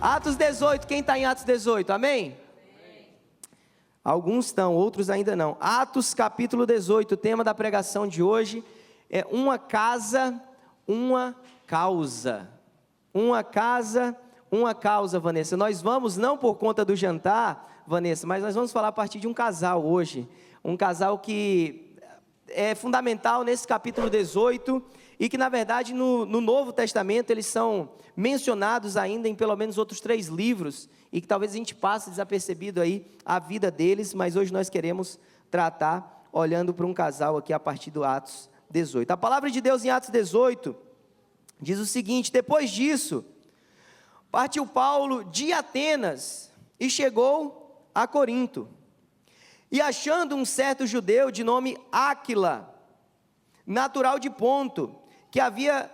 Atos 18, quem está em Atos 18? Amém? Alguns estão, outros ainda não. Atos capítulo 18, o tema da pregação de hoje é uma casa, uma causa. Uma casa, uma causa, Vanessa. Nós vamos, não por conta do jantar, Vanessa, mas nós vamos falar a partir de um casal hoje. Um casal que é fundamental nesse capítulo 18 e que, na verdade, no Novo Testamento, eles são mencionados ainda em pelo menos outros 3 livros e que talvez a gente passe desapercebido aí a vida deles, mas hoje nós queremos tratar olhando para um casal aqui a partir do Atos 18. A palavra de Deus em Atos 18 diz o seguinte: depois disso, partiu Paulo de Atenas e chegou a Corinto. E achando um certo judeu de nome Áquila, natural de Ponto, que havia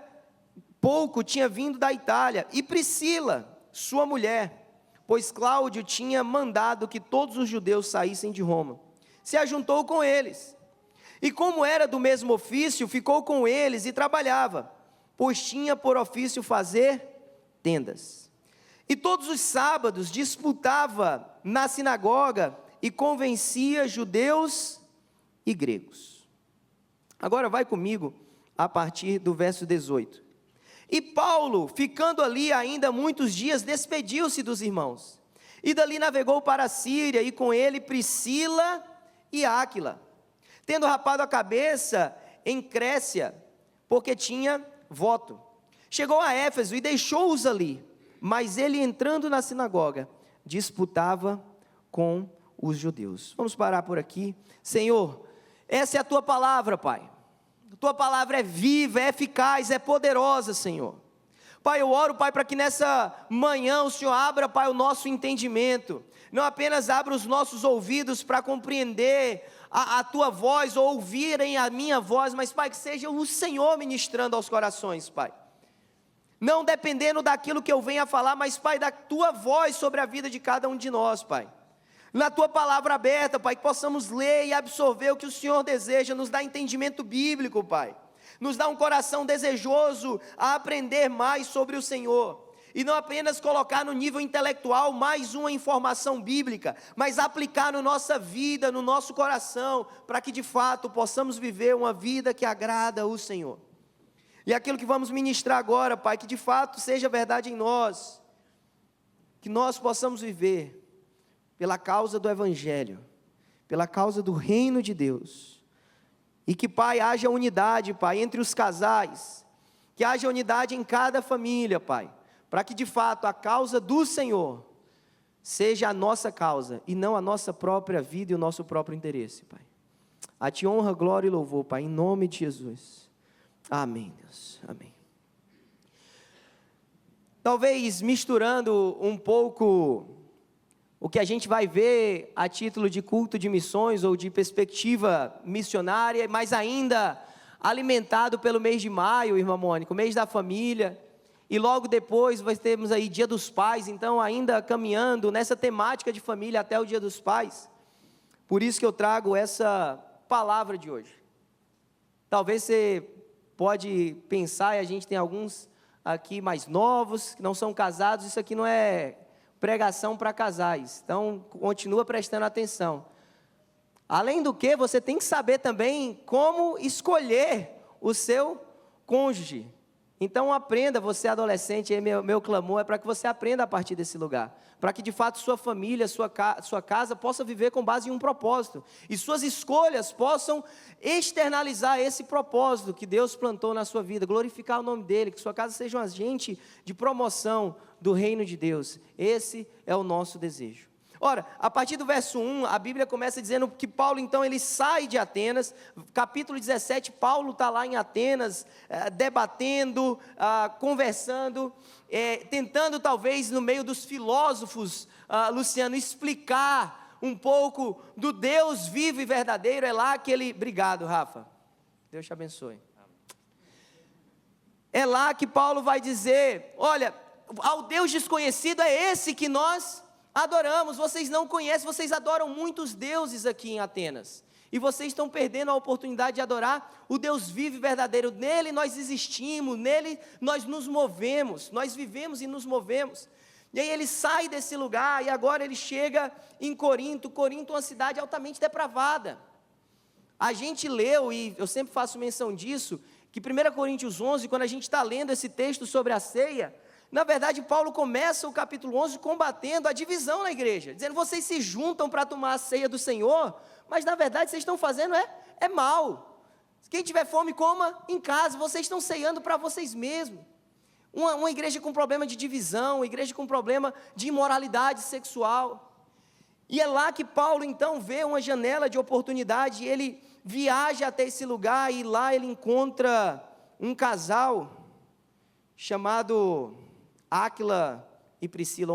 pouco tinha vindo da Itália, e Priscila, sua mulher, pois Cláudio tinha mandado que todos os judeus saíssem de Roma, se ajuntou com eles. E como era do mesmo ofício, ficou com eles e trabalhava, pois tinha por ofício fazer tendas. E todos os sábados disputava na sinagoga e convencia judeus e gregos. Agora vai comigo a partir do verso 18. E Paulo, ficando ali ainda muitos dias, despediu-se dos irmãos, e dali navegou para a Síria, e com ele Priscila e Áquila, tendo rapado a cabeça em Crécia, porque tinha voto. Chegou a Éfeso e deixou-os ali, mas ele, entrando na sinagoga, disputava com os judeus. Vamos parar por aqui. Senhor, essa é a tua palavra, Pai. A tua palavra é viva, é eficaz, é poderosa, Senhor. Pai, eu oro, Pai, para que nessa manhã o Senhor abra, Pai, o nosso entendimento. Não apenas abra os nossos ouvidos para compreender a tua voz, ou ouvirem a minha voz, mas, Pai, que seja o Senhor ministrando aos corações, Pai. Não dependendo daquilo que eu venha falar, mas, Pai, da tua voz sobre a vida de cada um de nós, Pai. Na tua palavra aberta, Pai, que possamos ler e absorver o que o Senhor deseja, nos dá entendimento bíblico, Pai. Nos dá um coração desejoso a aprender mais sobre o Senhor. E não apenas colocar no nível intelectual mais uma informação bíblica, mas aplicar na nossa vida, no nosso coração, para que de fato possamos viver uma vida que agrada o Senhor. E aquilo que vamos ministrar agora, Pai, que de fato seja verdade em nós, que nós possamos viver pela causa do Evangelho, pela causa do reino de Deus, e que, Pai, haja unidade, Pai, entre os casais, que haja unidade em cada família, Pai, para que de fato a causa do Senhor seja a nossa causa, e não a nossa própria vida e o nosso próprio interesse, Pai. A Ti honra, glória e louvor, Pai, em nome de Jesus. Amém, Deus, amém. Talvez misturando um pouco o que a gente vai ver a título de culto de missões ou de perspectiva missionária, mas ainda alimentado pelo mês de maio, irmã Mônica, o mês da família, e logo depois nós temos aí Dia dos Pais, então ainda caminhando nessa temática de família até o Dia dos Pais. Por isso que eu trago essa palavra de hoje. Talvez você pode pensar, e a gente tem alguns aqui mais novos, que não são casados, isso aqui não é pregação para casais, então continua prestando atenção. Além do que, você tem que saber também como escolher o seu cônjuge. Então aprenda, você adolescente, meu clamor é para que você aprenda a partir desse lugar, para que de fato sua família, sua casa possa viver com base em um propósito, e suas escolhas possam externalizar esse propósito que Deus plantou na sua vida, glorificar o nome dEle, que sua casa seja um agente de promoção do reino de Deus. Esse é o nosso desejo. Ora, a partir do verso 1, a Bíblia começa dizendo que Paulo, então, ele sai de Atenas. Capítulo 17, Paulo está lá em Atenas, debatendo, conversando, tentando talvez no meio dos filósofos, Luciano, explicar um pouco do Deus vivo e verdadeiro. É lá que ele... Obrigado, Rafa. Deus te abençoe. É lá que Paulo vai dizer, olha, ao Deus desconhecido é esse que nós adoramos. Vocês não conhecem, vocês adoram muitos deuses aqui em Atenas, e vocês estão perdendo a oportunidade de adorar o Deus vivo e verdadeiro. Nele nós existimos, nele nós nos movemos, nós vivemos e nos movemos. E aí ele sai desse lugar e agora ele chega em Corinto. Corinto é uma cidade altamente depravada. A gente leu, e eu sempre faço menção disso, que 1 Coríntios 11, quando a gente está lendo esse texto sobre a ceia, na verdade Paulo começa o capítulo 11 combatendo a divisão na igreja, dizendo: vocês se juntam para tomar a ceia do Senhor, mas na verdade vocês estão fazendo é mal. Quem tiver fome, coma em casa, vocês estão ceando para vocês mesmos. Uma igreja com problema de divisão, uma igreja com problema de imoralidade sexual. E é lá que Paulo então vê uma janela de oportunidade, e ele viaja até esse lugar, e lá ele encontra um casal chamado Áquila e Priscila,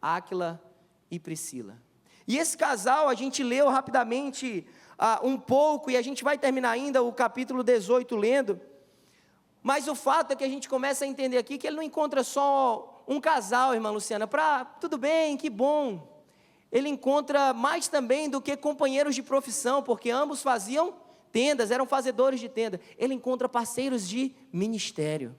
Áquila e Priscila. E esse casal, a gente leu rapidamente um pouco, e a gente vai terminar ainda o capítulo 18 lendo, mas o fato é que a gente começa a entender aqui que ele não encontra só um casal, irmã Luciana, tudo bem, que bom. Ele encontra mais também do que companheiros de profissão, porque ambos faziam tendas, eram fazedores de tenda. Ele encontra parceiros de ministério,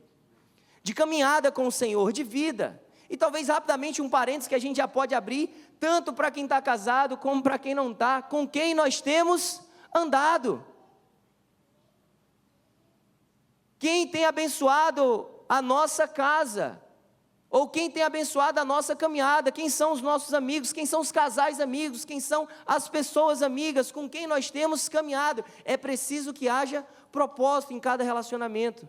de caminhada com o Senhor, de vida. E talvez rapidamente um parênteses que a gente já pode abrir, tanto para quem está casado, como para quem não está, com quem nós temos andado. Quem tem abençoado a nossa casa, ou quem tem abençoado a nossa caminhada, quem são os nossos amigos, quem são os casais amigos, quem são as pessoas amigas com quem nós temos caminhado. É preciso que haja propósito em cada relacionamento.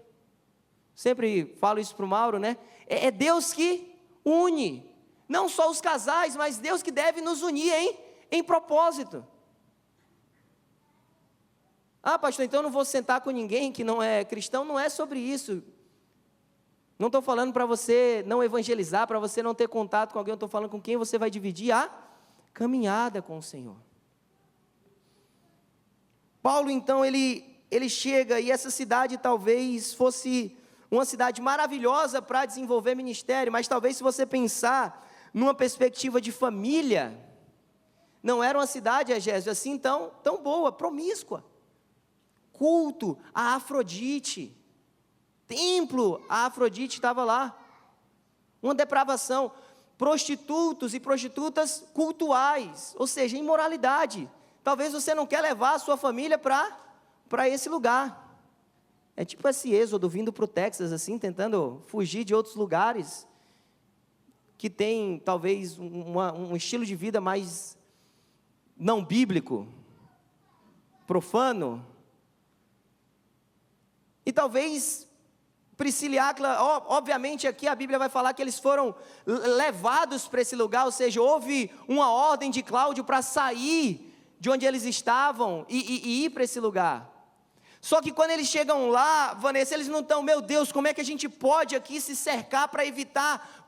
Sempre falo isso para o Mauro, né? É Deus que une, não só os casais, mas Deus que deve nos unir em propósito. Ah, pastor, então eu não vou sentar com ninguém que não é cristão. Não é sobre isso. Não estou falando para você não evangelizar, para você não ter contato com alguém. Eu estou falando com quem você vai dividir a caminhada com o Senhor. Paulo, então, ele chega, e essa cidade talvez fosse uma cidade maravilhosa para desenvolver ministério, mas talvez se você pensar numa perspectiva de família, não era uma cidade, Egésio, assim tão boa, promíscua. Culto a Afrodite, templo a Afrodite estava lá, uma depravação, prostitutos e prostitutas cultuais, ou seja, imoralidade. Talvez você não quer levar a sua família para esse lugar. É tipo esse êxodo vindo para o Texas, assim, tentando fugir de outros lugares, que tem talvez um estilo de vida mais não bíblico, profano. E talvez Priscila e Áquila, obviamente aqui a Bíblia vai falar que eles foram levados para esse lugar, ou seja, houve uma ordem de Cláudio para sair de onde eles estavam e ir para esse lugar. Só que quando eles chegam lá, Vanessa, eles não estão: meu Deus, como é que a gente pode aqui se cercar para evitar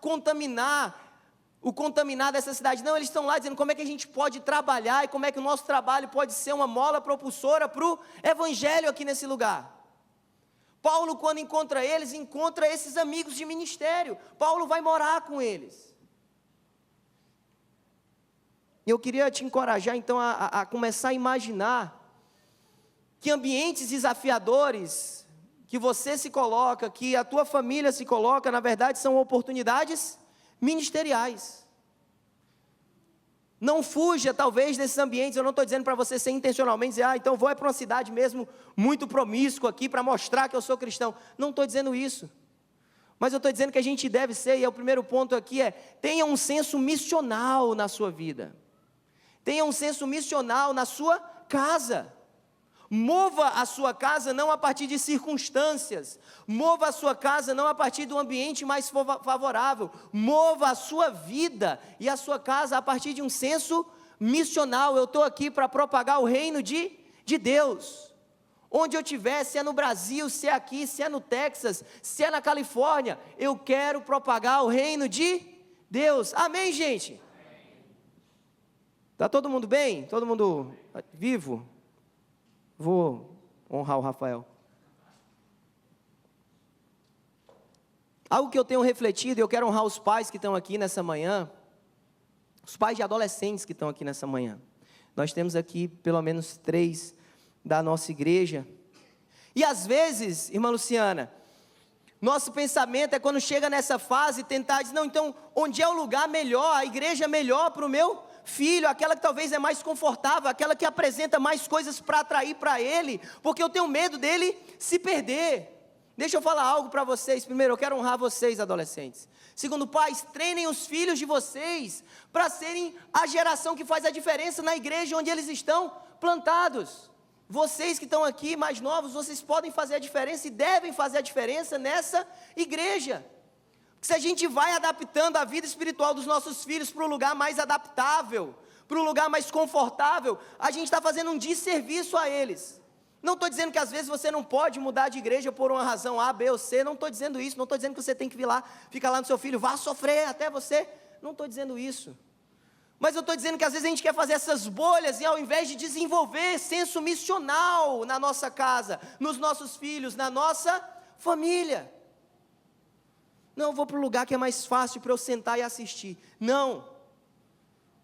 o contaminar dessa cidade? Não, eles estão lá dizendo como é que a gente pode trabalhar e como é que o nosso trabalho pode ser uma mola propulsora para o evangelho aqui nesse lugar. Paulo, quando encontra eles, encontra esses amigos de ministério. Paulo vai morar com eles. E eu queria te encorajar então a começar a imaginar que ambientes desafiadores que você se coloca, que a tua família se coloca, na verdade são oportunidades ministeriais. Não fuja talvez desses ambientes. Eu não estou dizendo para você ser intencionalmente dizer: então vou para uma cidade mesmo muito promíscua aqui para mostrar que eu sou cristão. Não estou dizendo isso, mas eu estou dizendo que a gente deve ser, e o primeiro ponto aqui tenha um senso missional na sua vida, tenha um senso missional na sua casa. Mova a sua casa não a partir de circunstâncias, mova a sua casa não a partir do ambiente mais favorável, mova a sua vida e a sua casa a partir de um senso missional. Eu estou aqui para propagar o reino de Deus, onde eu estiver, se é no Brasil, se é aqui, se é no Texas, se é na Califórnia, eu quero propagar o reino de Deus. Amém, gente? Está todo mundo bem? Todo mundo vivo? Vou honrar o Rafael. Algo que eu tenho refletido, e eu quero honrar os pais que estão aqui nessa manhã, os pais de adolescentes que estão aqui nessa manhã. Nós temos aqui pelo menos 3 da nossa igreja. E às vezes, irmã Luciana, Nosso pensamento é quando chega nessa fase, tentar dizer, não, então, onde é o lugar melhor, a igreja melhor para o meu filho, aquela que talvez é mais confortável, aquela que apresenta mais coisas para atrair para ele, porque eu tenho medo dele se perder. Deixa eu falar algo para vocês. Primeiro, eu quero honrar vocês, adolescentes. Segundo, pais, treinem os filhos de vocês para serem a geração que faz a diferença na igreja onde eles estão plantados. Vocês que estão aqui, mais novos, vocês podem fazer a diferença e devem fazer a diferença nessa igreja. Se a gente vai adaptando a vida espiritual dos nossos filhos para um lugar mais adaptável, para um lugar mais confortável, a gente está fazendo um desserviço a eles. Não estou dizendo que às vezes você não pode mudar de igreja por uma razão A, B ou C, não estou dizendo isso, não estou dizendo que você tem que vir lá, ficar lá no seu filho, vá sofrer até você, não estou dizendo isso. Mas eu estou dizendo que às vezes a gente quer fazer essas bolhas e ao invés de desenvolver senso missional na nossa casa, nos nossos filhos, na nossa família. Não, eu vou para o lugar que é mais fácil para eu sentar e assistir. Não.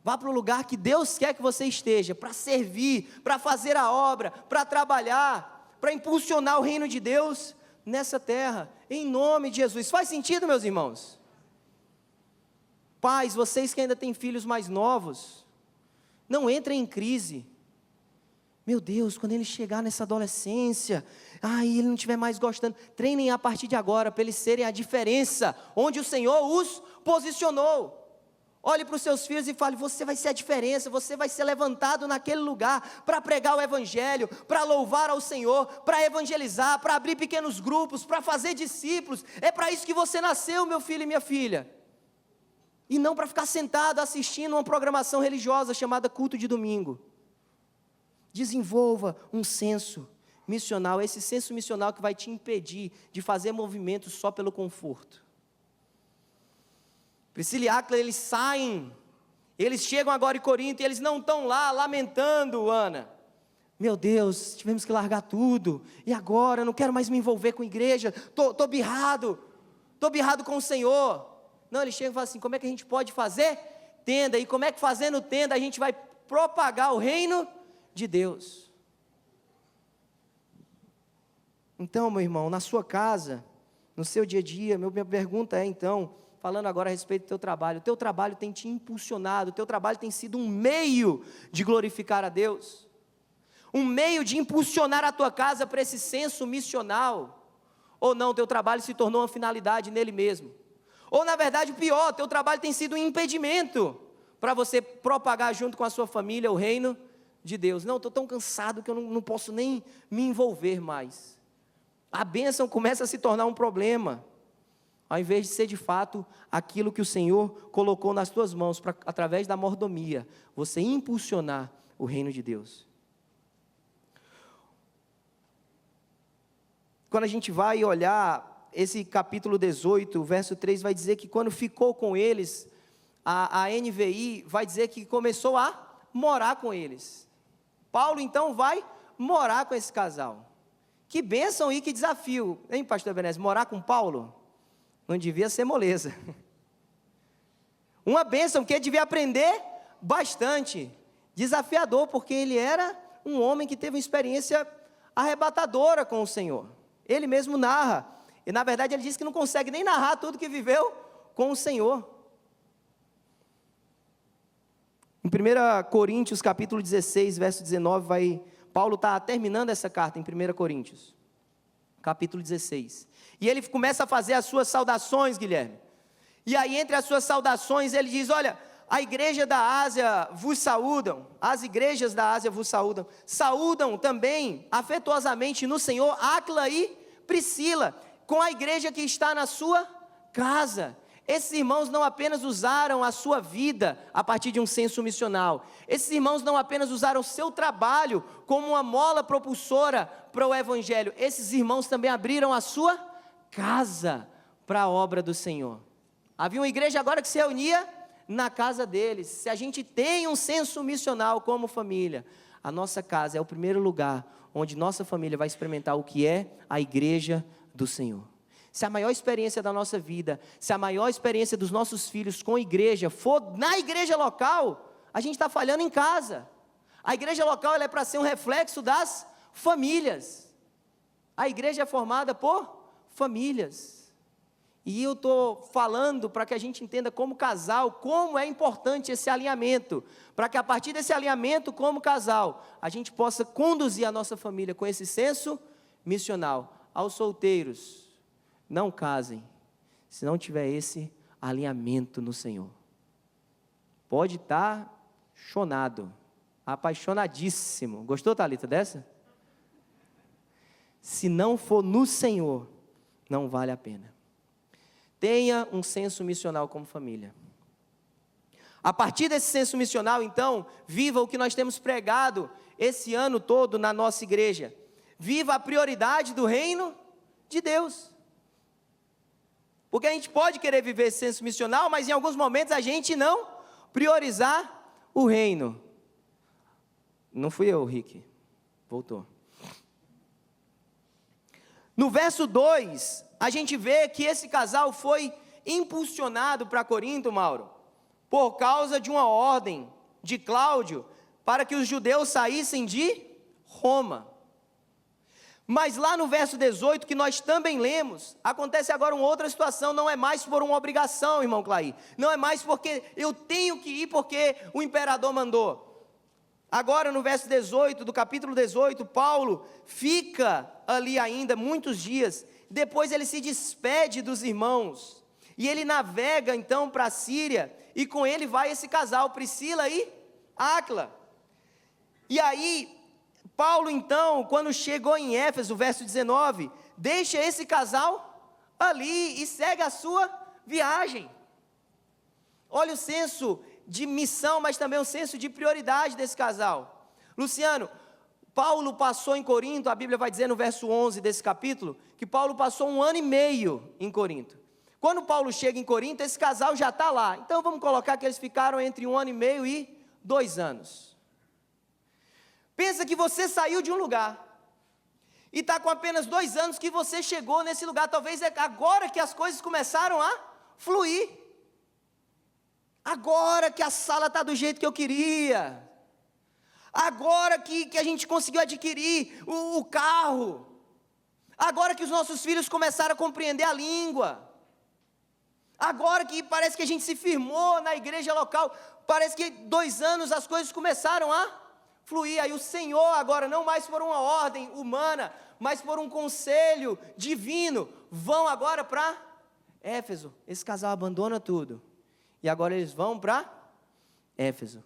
Vá para o lugar que Deus quer que você esteja, para servir, para fazer a obra, para trabalhar, para impulsionar o reino de Deus nessa terra, em nome de Jesus. Faz sentido, meus irmãos? Pais, vocês que ainda têm filhos mais novos, não entrem em crise. Meu Deus, quando ele chegar nessa adolescência, ele não estiver mais gostando, treinem a partir de agora, para eles serem a diferença, onde o Senhor os posicionou. Olhe para os seus filhos e fale, você vai ser a diferença, você vai ser levantado naquele lugar, para pregar o evangelho, para louvar ao Senhor, para evangelizar, para abrir pequenos grupos, para fazer discípulos, é para isso que você nasceu, meu filho e minha filha, e não para ficar sentado assistindo uma programação religiosa chamada culto de domingo. Desenvolva um senso missional, esse senso missional que vai te impedir de fazer movimentos só pelo conforto. Priscila e Áquila, eles saem, eles chegam agora em Corinto e eles não estão lá lamentando, Ana. Meu Deus, tivemos que largar tudo, e agora, eu não quero mais me envolver com a igreja, estou birrado com o Senhor. Não, eles chegam e falam assim, como é que a gente pode fazer tenda, e como é que fazendo tenda a gente vai propagar o reino de Deus? Então, meu irmão, na sua casa, no seu dia a dia, minha pergunta é então, falando agora a respeito do teu trabalho tem te impulsionado, o teu trabalho tem sido um meio de glorificar a Deus, um meio de impulsionar a tua casa para esse senso missional, ou não, teu trabalho se tornou uma finalidade nele mesmo, ou na verdade o pior, teu trabalho tem sido um impedimento para você propagar junto com a sua família o reino de Deus. Não, estou tão cansado que eu não posso nem me envolver mais. A bênção começa a se tornar um problema, ao invés de ser de fato aquilo que o Senhor colocou nas tuas mãos, para através da mordomia, você impulsionar o reino de Deus. Quando a gente vai olhar esse capítulo 18, verso 3, vai dizer que quando ficou com eles, a NVI vai dizer que começou a morar com eles. Paulo então vai morar com esse casal. Que bênção e que desafio, hein, pastor Ebenezer, morar com Paulo? Não devia ser moleza. Uma bênção, porque ele devia aprender bastante. Desafiador, porque ele era um homem que teve uma experiência arrebatadora com o Senhor. Ele mesmo narra. E na verdade ele diz que não consegue nem narrar tudo que viveu com o Senhor. Em 1 Coríntios capítulo 16, verso 19, Paulo está terminando essa carta em 1 Coríntios, capítulo 16. E ele começa a fazer as suas saudações, Guilherme. E aí, entre as suas saudações, ele diz, olha, a igreja da Ásia vos saúdam, as igrejas da Ásia vos saúdam. Saúdam também, afetuosamente no Senhor, Áquila e Priscila, com a igreja que está na sua casa. Esses irmãos não apenas usaram a sua vida a partir de um senso missional. Esses irmãos não apenas usaram o seu trabalho como uma mola propulsora para o evangelho. Esses irmãos também abriram a sua casa para a obra do Senhor. Havia uma igreja agora que se reunia na casa deles. Se a gente tem um senso missional como família, a nossa casa é o primeiro lugar onde nossa família vai experimentar o que é a igreja do Senhor. Se a maior experiência da nossa vida, se a maior experiência dos nossos filhos com igreja for na igreja local, a gente está falhando em casa. A igreja local ela é para ser um reflexo das famílias. A igreja é formada por famílias. E eu estou falando para que a gente entenda como casal, como é importante esse alinhamento, para que a partir desse alinhamento como casal, a gente possa conduzir a nossa família com esse senso missional. Aos solteiros, não casem, se não tiver esse alinhamento no Senhor. Pode estar chonado, apaixonadíssimo. Gostou, Thalita, dessa? Se não for no Senhor, não vale a pena. Tenha um senso missional como família. A partir desse senso missional, então, viva o que nós temos pregado esse ano todo na nossa igreja. Viva a prioridade do reino de Deus. Porque a gente pode querer viver esse senso missional, mas em alguns momentos a gente não priorizar o reino. Não fui eu, Rick. Voltou. No verso 2, a gente vê que esse casal foi impulsionado para Corinto, Mauro, por causa de uma ordem de Cláudio, para que os judeus saíssem de Roma. Mas lá no verso 18, que nós também lemos, acontece agora uma outra situação, não é mais por uma obrigação, irmão Clay, não é mais porque eu tenho que ir porque o imperador mandou. Agora no verso 18, do capítulo 18, Paulo fica ali ainda muitos dias, depois ele se despede dos irmãos, e ele navega então para a Síria, e com ele vai esse casal, Priscila e Áquila. E aí, Paulo então, quando chegou em Éfeso, verso 19, deixa esse casal ali e segue a sua viagem. Olha o senso de missão, mas também o senso de prioridade desse casal. Luciano, Paulo passou em Corinto, a Bíblia vai dizer no verso 11 desse capítulo, que Paulo passou 1 ano e meio em Corinto. Quando Paulo chega em Corinto, esse casal já está lá. Então vamos colocar que eles ficaram entre 1 ano e meio e 2 anos. Pensa que você saiu de um lugar, e está com apenas 2 anos que você chegou nesse lugar, talvez é agora que as coisas começaram a fluir, agora que a sala está do jeito que eu queria, agora que a gente conseguiu adquirir o carro, agora que os nossos filhos começaram a compreender a língua, agora que parece que a gente se firmou na igreja local, parece que 2 anos as coisas começaram a fluir. Aí o Senhor agora, não mais por uma ordem humana, mas por um conselho divino, vão agora para Éfeso. Esse casal abandona tudo, e agora eles vão para Éfeso.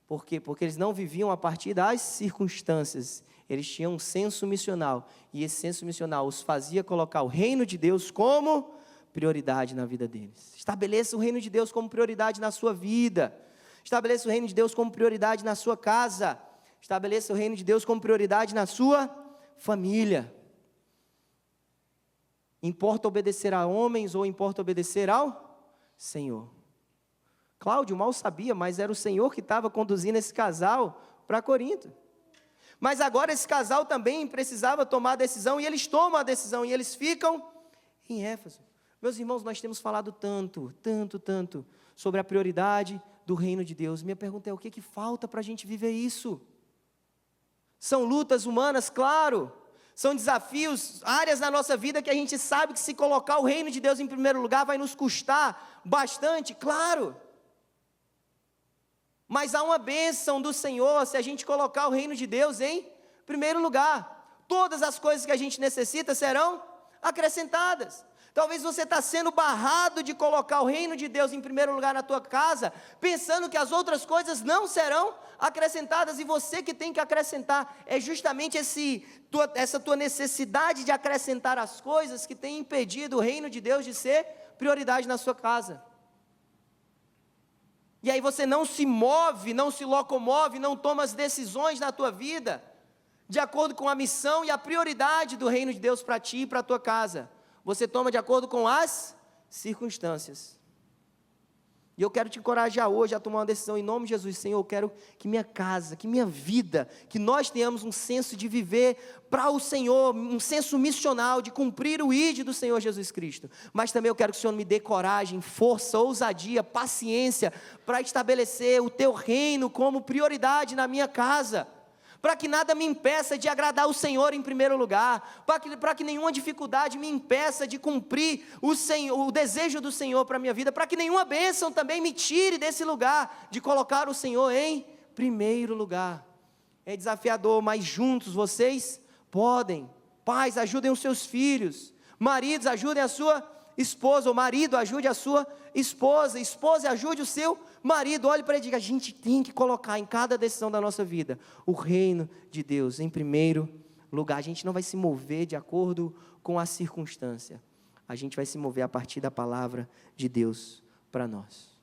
Por quê? Porque eles não viviam a partir das circunstâncias, eles tinham um senso missional, e esse senso missional os fazia colocar o reino de Deus como prioridade na vida deles. Estabeleça o reino de Deus como prioridade na sua vida, estabeleça o reino de Deus como prioridade na sua casa, estabeleça o reino de Deus como prioridade na sua família. Importa obedecer a homens ou importa obedecer ao Senhor? Cláudio mal sabia, mas era o Senhor que estava conduzindo esse casal para Corinto. Mas agora esse casal também precisava tomar a decisão, e eles tomam a decisão, e eles ficam em Éfeso. Meus irmãos, nós temos falado tanto sobre a prioridade do reino de Deus. Minha pergunta é, o que falta para a gente viver isso? São lutas humanas, claro, são desafios, áreas na nossa vida que a gente sabe que se colocar o reino de Deus em primeiro lugar vai nos custar bastante, claro. Mas há uma bênção do Senhor se a gente colocar o reino de Deus em primeiro lugar. Todas as coisas que a gente necessita serão acrescentadas. Talvez você está sendo barrado de colocar o reino de Deus em primeiro lugar na tua casa, pensando que as outras coisas não serão acrescentadas, e você que tem que acrescentar. É justamente essa tua necessidade de acrescentar as coisas que tem impedido o reino de Deus de ser prioridade na sua casa. E aí você não se move, não se locomove, não toma as decisões na tua vida de acordo com a missão e a prioridade do reino de Deus para ti e para a tua casa. Você toma de acordo com as circunstâncias. E eu quero te encorajar hoje a tomar uma decisão em nome de Jesus. Senhor, eu quero que minha casa, que minha vida, que nós tenhamos um senso de viver para o Senhor, um senso missional, de cumprir o ID do Senhor Jesus Cristo. Mas também eu quero que o Senhor me dê coragem, força, ousadia, paciência, para estabelecer o Teu reino como prioridade na minha casa, para que nada me impeça de agradar o Senhor em primeiro lugar, para que nenhuma dificuldade me impeça de cumprir o desejo do Senhor para a minha vida, para que nenhuma bênção também me tire desse lugar, de colocar o Senhor em primeiro lugar. É desafiador, mas juntos vocês podem. Pais, ajudem os seus filhos. Maridos, ajudem a sua esposa. O marido, ajude a sua esposa. Esposa, ajude o seu marido. Olhe para ele e diga: a gente tem que colocar em cada decisão da nossa vida o reino de Deus em primeiro lugar. A gente não vai se mover de acordo com a circunstância. A gente vai se mover a partir da palavra de Deus para nós.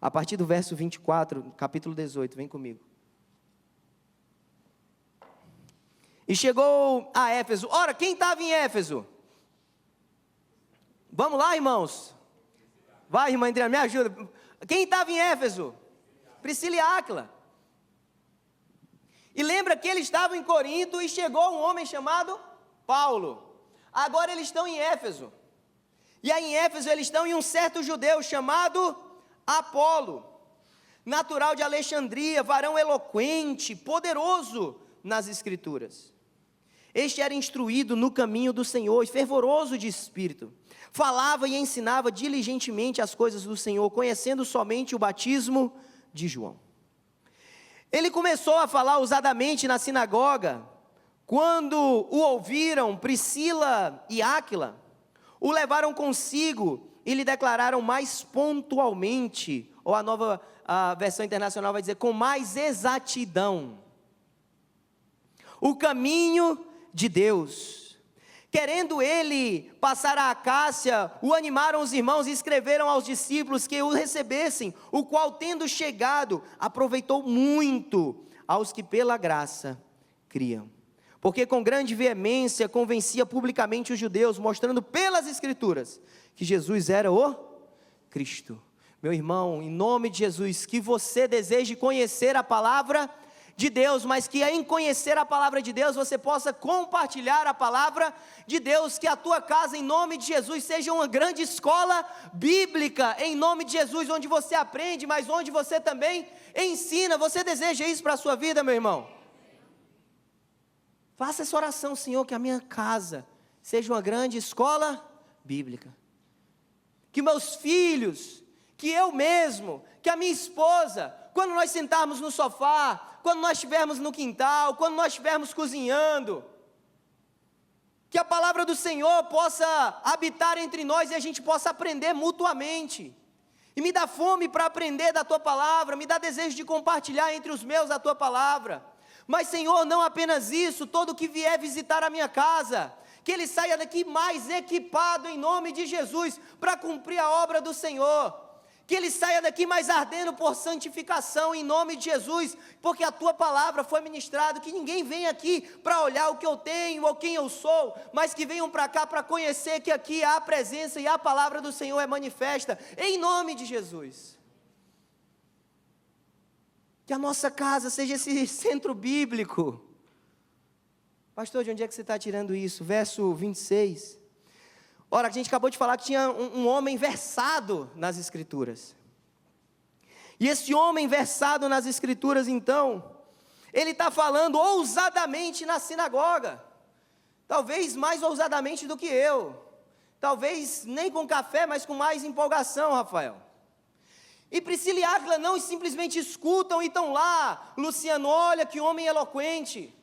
A partir do verso 24, capítulo 18, vem comigo. E chegou a Éfeso. Ora, quem estava em Éfeso? Vamos lá, irmãos. Vai, irmã Adriana, me ajuda. Quem estava em Éfeso? Priscila e Áquila. E lembra que eles estavam em Corinto e chegou um homem chamado Paulo. Agora eles estão em Éfeso. E aí em Éfeso eles estão em um certo judeu chamado Apolo, natural de Alexandria, varão eloquente, poderoso nas Escrituras. Este era instruído no caminho do Senhor, fervoroso de espírito. Falava e ensinava diligentemente as coisas do Senhor, conhecendo somente o batismo de João. Ele começou a falar ousadamente na sinagoga. Quando o ouviram, Priscila e Áquila o levaram consigo e lhe declararam mais pontualmente, ou a versão internacional vai dizer, com mais exatidão, o caminho de Deus. Querendo ele passar a Acácia, o animaram os irmãos e escreveram aos discípulos que o recebessem, o qual, tendo chegado, aproveitou muito aos que pela graça criam. Porque com grande veemência convencia publicamente os judeus, mostrando pelas Escrituras que Jesus era o Cristo. Meu irmão, em nome de Jesus, que você deseje conhecer a palavra de Deus, mas que em conhecer a palavra de Deus, você possa compartilhar a palavra de Deus, que a tua casa, em nome de Jesus, seja uma grande escola bíblica, em nome de Jesus, onde você aprende, mas onde você também ensina. Você deseja isso para a sua vida, meu irmão? Faça essa oração: Senhor, que a minha casa seja uma grande escola bíblica, que meus filhos, que eu mesmo, que a minha esposa, quando nós sentarmos no sofá, quando nós estivermos no quintal, quando nós estivermos cozinhando, que a palavra do Senhor possa habitar entre nós e a gente possa aprender mutuamente. E me dá fome para aprender da tua palavra, me dá desejo de compartilhar entre os meus a tua palavra. Mas, Senhor, não apenas isso, todo que vier visitar a minha casa, que ele saia daqui mais equipado em nome de Jesus, para cumprir a obra do Senhor. Que ele saia daqui mais ardendo por santificação em nome de Jesus, porque a tua palavra foi ministrada. Que ninguém venha aqui para olhar o que eu tenho ou quem eu sou, mas que venham para cá para conhecer que aqui há a presença e a palavra do Senhor é manifesta, em nome de Jesus. Que a nossa casa seja esse centro bíblico. Pastor, de onde é que você está tirando isso? Verso 26. Ora, a gente acabou de falar que tinha um homem versado nas Escrituras. E esse homem versado nas Escrituras, então, ele está falando ousadamente na sinagoga. Talvez mais ousadamente do que eu. Talvez nem com café, mas com mais empolgação, Rafael. E Priscila e Áquila não simplesmente escutam e estão lá. Luciano, olha que homem eloquente.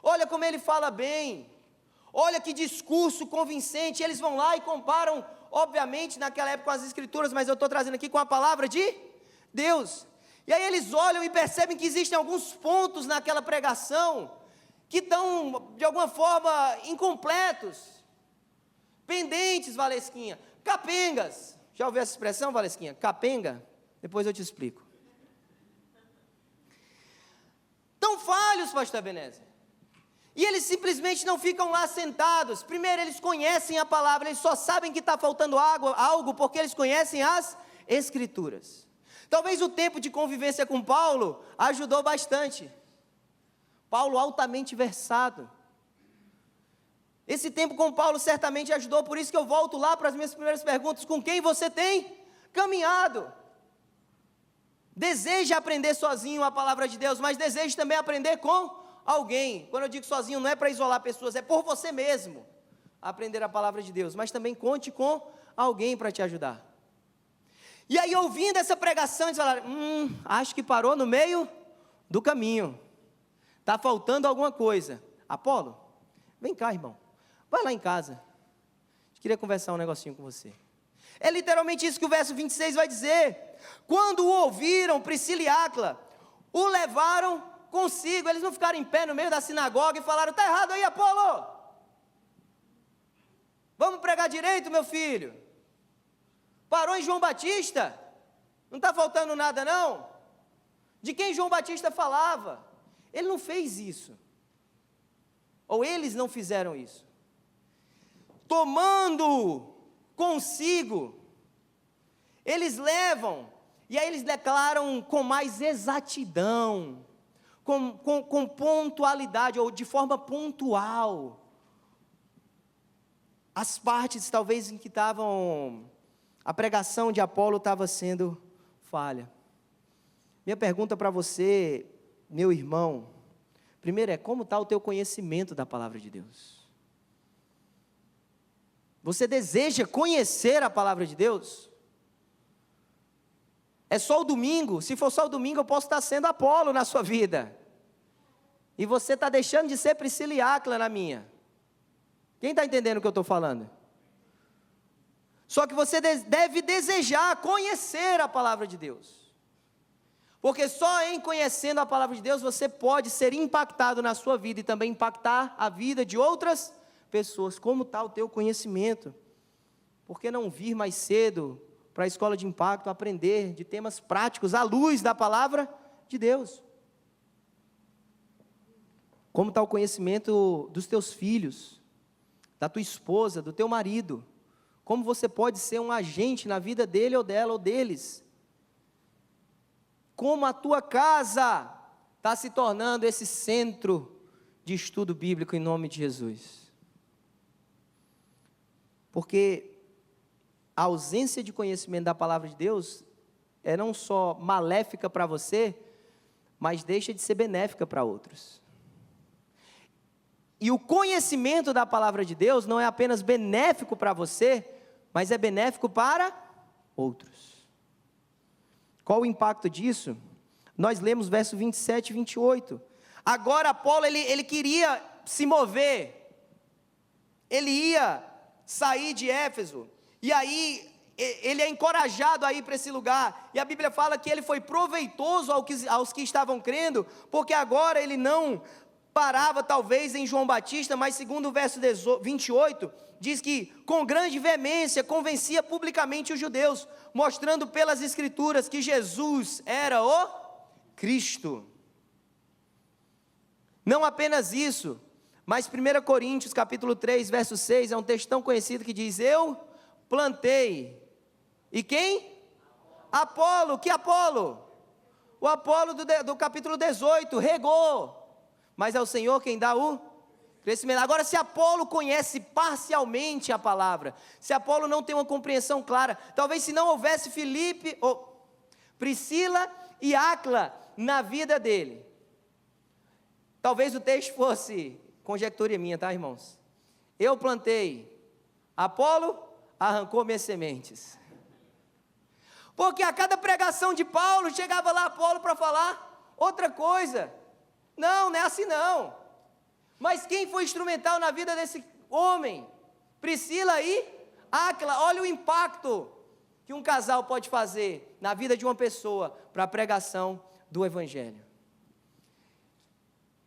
Olha como ele fala bem. Olha que discurso convincente. Eles vão lá e comparam, obviamente, naquela época com as Escrituras, mas eu estou trazendo aqui com a palavra de Deus. E aí eles olham e percebem que existem alguns pontos naquela pregação que estão, de alguma forma, incompletos, pendentes, Valesquinha, capengas. Já ouviu essa expressão, Valesquinha? Capenga? Depois eu te explico. Tão falhos, pastor Ebenezer. E eles simplesmente não ficam lá sentados. Primeiro, eles conhecem a palavra, eles só sabem que está faltando algo porque eles conhecem as Escrituras. Talvez o tempo de convivência com Paulo ajudou bastante. Paulo altamente versado. Esse tempo com Paulo certamente ajudou, por isso que eu volto lá para as minhas primeiras perguntas: com quem você tem caminhado? Deseje aprender sozinho a palavra de Deus, mas deseje também aprender com alguém. Quando eu digo sozinho, não é para isolar pessoas, é por você mesmo aprender a palavra de Deus, mas também conte com alguém para te ajudar. E aí, ouvindo essa pregação, eles falaram, acho que parou no meio do caminho, está faltando alguma coisa. Apolo, vem cá, irmão, vai lá em casa, eu queria conversar um negocinho com você. É literalmente isso que o verso 26 vai dizer. Quando o ouviram, Priscila e Áquila o levaram consigo. Eles não ficaram em pé no meio da sinagoga e falaram, está errado aí, Apolo, vamos pregar direito, meu filho. Parou em João Batista, não está faltando nada não. De quem João Batista falava? Ele não fez isso, ou eles não fizeram isso. Tomando consigo, eles levam, e aí eles declaram com mais exatidão, com pontualidade, ou de forma pontual, as partes talvez em que a pregação de Apolo estava sendo falha. Minha pergunta para você, meu irmão, primeiro como está o teu conhecimento da palavra de Deus? Você deseja conhecer a palavra de Deus? É só o domingo? Se for só o domingo, eu posso estar sendo Apolo na sua vida. E você está deixando de ser Priscila e Áquila na minha. Quem está entendendo o que eu estou falando? Só que você deve desejar conhecer a palavra de Deus. Porque só em conhecendo a palavra de Deus, você pode ser impactado na sua vida e também impactar a vida de outras pessoas. Como está o teu conhecimento? Por que não vir mais cedo para a escola de impacto, aprender de temas práticos à luz da palavra de Deus? Como está o conhecimento dos teus filhos, da tua esposa, do teu marido? Como você pode ser um agente na vida dele ou dela ou deles? Como a tua casa está se tornando esse centro de estudo bíblico em nome de Jesus? Porque a ausência de conhecimento da palavra de Deus é não só maléfica para você, mas deixa de ser benéfica para outros. E o conhecimento da palavra de Deus não é apenas benéfico para você, mas é benéfico para outros. Qual o impacto disso? Nós lemos verso 27 e 28. Agora Apolo, ele queria se mover, ele ia sair de Éfeso, e aí ele é encorajado a ir para esse lugar, e a Bíblia fala que ele foi proveitoso aos que estavam crendo, porque agora ele não parava talvez em João Batista, mas segundo o verso 28, diz que com grande veemência convencia publicamente os judeus, mostrando pelas escrituras que Jesus era o Cristo. Não apenas isso, mas 1 Coríntios capítulo 3, verso 6, é um texto tão conhecido que diz, eu plantei, e quem? Apolo. Que Apolo? O Apolo do capítulo 18, regou, mas é o Senhor quem dá o crescimento. Agora, se Apolo conhece parcialmente a palavra, se Apolo não tem uma compreensão clara, talvez se não houvesse Priscila e Áquila na vida dele, talvez o texto fosse, conjectura minha, tá, irmãos? Eu plantei, Apolo arrancou minhas sementes. Porque a cada pregação de Paulo, chegava lá Apolo para falar outra coisa. Não é assim não. Mas quem foi instrumental na vida desse homem? Priscila e Áquila. Olha o impacto que um casal pode fazer na vida de uma pessoa para a pregação do Evangelho.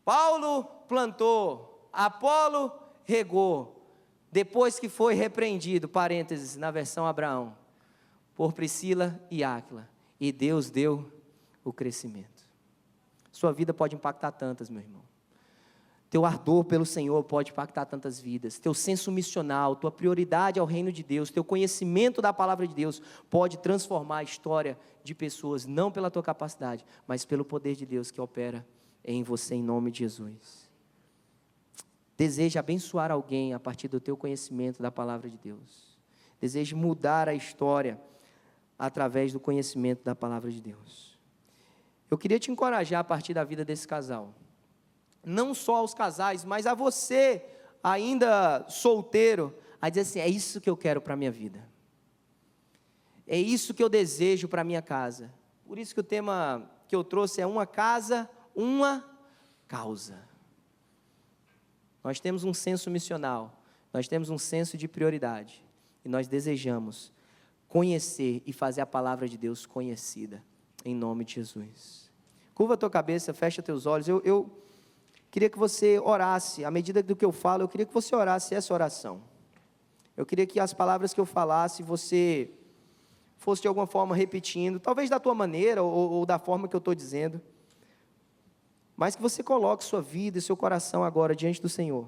Paulo plantou, Apolo regou, depois que foi repreendido, parênteses, na versão Abraão, por Priscila e Áquila, e Deus deu o crescimento. Sua vida pode impactar tantas, meu irmão. Teu ardor pelo Senhor pode impactar tantas vidas. Teu senso missional, tua prioridade ao reino de Deus, teu conhecimento da palavra de Deus pode transformar a história de pessoas, não pela tua capacidade, mas pelo poder de Deus que opera em você, em nome de Jesus. Deseja abençoar alguém a partir do teu conhecimento da palavra de Deus. Deseja mudar a história através do conhecimento da palavra de Deus. Eu queria te encorajar a partir da vida desse casal. Não só aos casais, mas a você, ainda solteiro, a dizer assim, é isso que eu quero para a minha vida. É isso que eu desejo para a minha casa. Por isso que o tema que eu trouxe é uma casa, uma causa. Nós temos um senso missional, nós temos um senso de prioridade, e nós desejamos conhecer e fazer a palavra de Deus conhecida, em nome de Jesus. Curva a tua cabeça, fecha teus olhos. Eu queria que você orasse, à medida do que eu falo, eu queria que você orasse essa oração. Eu queria que as palavras que eu falasse, você fosse de alguma forma repetindo, talvez da tua maneira, ou da forma que eu estou dizendo, mas que você coloque sua vida e seu coração agora diante do Senhor.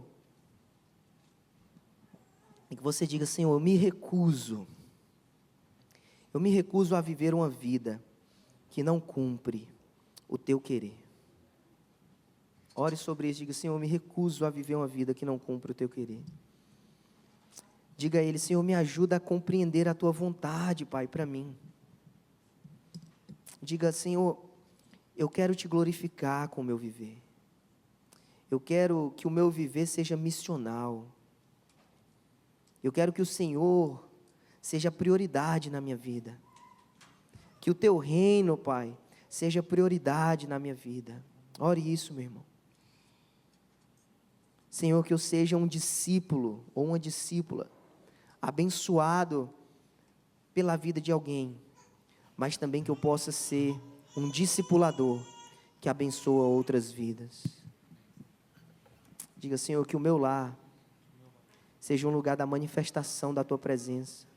E que você diga, Senhor, eu me recuso a viver uma vida que não cumpre o teu querer. Ore sobre isso, diga, Senhor, eu me recuso a viver uma vida que não cumpre o teu querer. Diga a Ele, Senhor, me ajuda a compreender a tua vontade, Pai, para mim. Diga, Senhor, eu quero te glorificar com o meu viver. Eu quero que o meu viver seja missional. Eu quero que o Senhor seja prioridade na minha vida. Que o teu reino, Pai, seja prioridade na minha vida. Ore isso, meu irmão. Senhor, que eu seja um discípulo ou uma discípula abençoado pela vida de alguém, mas também que eu possa ser um discipulador que abençoa outras vidas. Diga, Senhor, que o meu lar seja um lugar da manifestação da tua presença.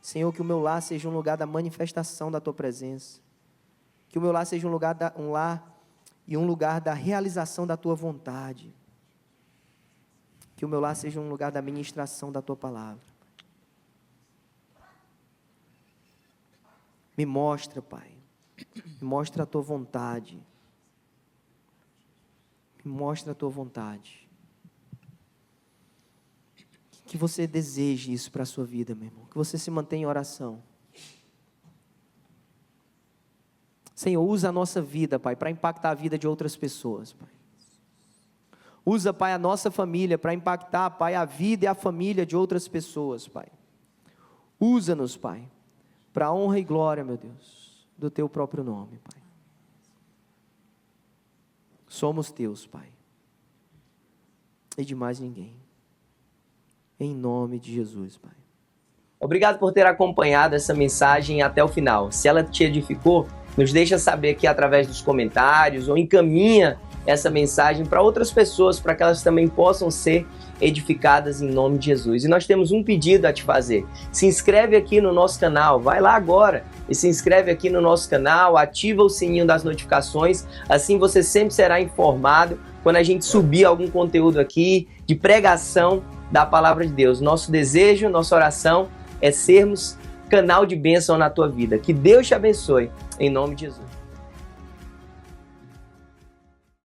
Senhor, que o meu lar seja um lugar da manifestação da tua presença. Que o meu lar seja um lugar da realização da tua vontade. Que o meu lar seja um lugar da ministração da tua palavra. Me mostra, Pai. Me mostra a tua vontade. Me mostra a tua vontade. Que você deseje isso para a sua vida, meu irmão. Que você se mantenha em oração. Senhor, usa a nossa vida, Pai, para impactar a vida de outras pessoas, Pai. Usa, Pai, a nossa família para impactar, Pai, a vida e a família de outras pessoas, Pai. Usa-nos, Pai, para a honra e glória, meu Deus, do teu próprio nome, Pai. Somos teus, Pai. E de mais ninguém. Em nome de Jesus, Pai. Obrigado por ter acompanhado essa mensagem até o final. Se ela te edificou, nos deixa saber aqui através dos comentários ou encaminha essa mensagem para outras pessoas, para que elas também possam ser edificadas em nome de Jesus. E nós temos um pedido a te fazer. Se inscreve aqui no nosso canal, vai lá agora e se inscreve aqui no nosso canal, ativa o sininho das notificações, assim você sempre será informado quando a gente subir algum conteúdo aqui de pregação da palavra de Deus. Nosso desejo, nossa oração é sermos canal de bênção na tua vida. Que Deus te abençoe, em nome de Jesus.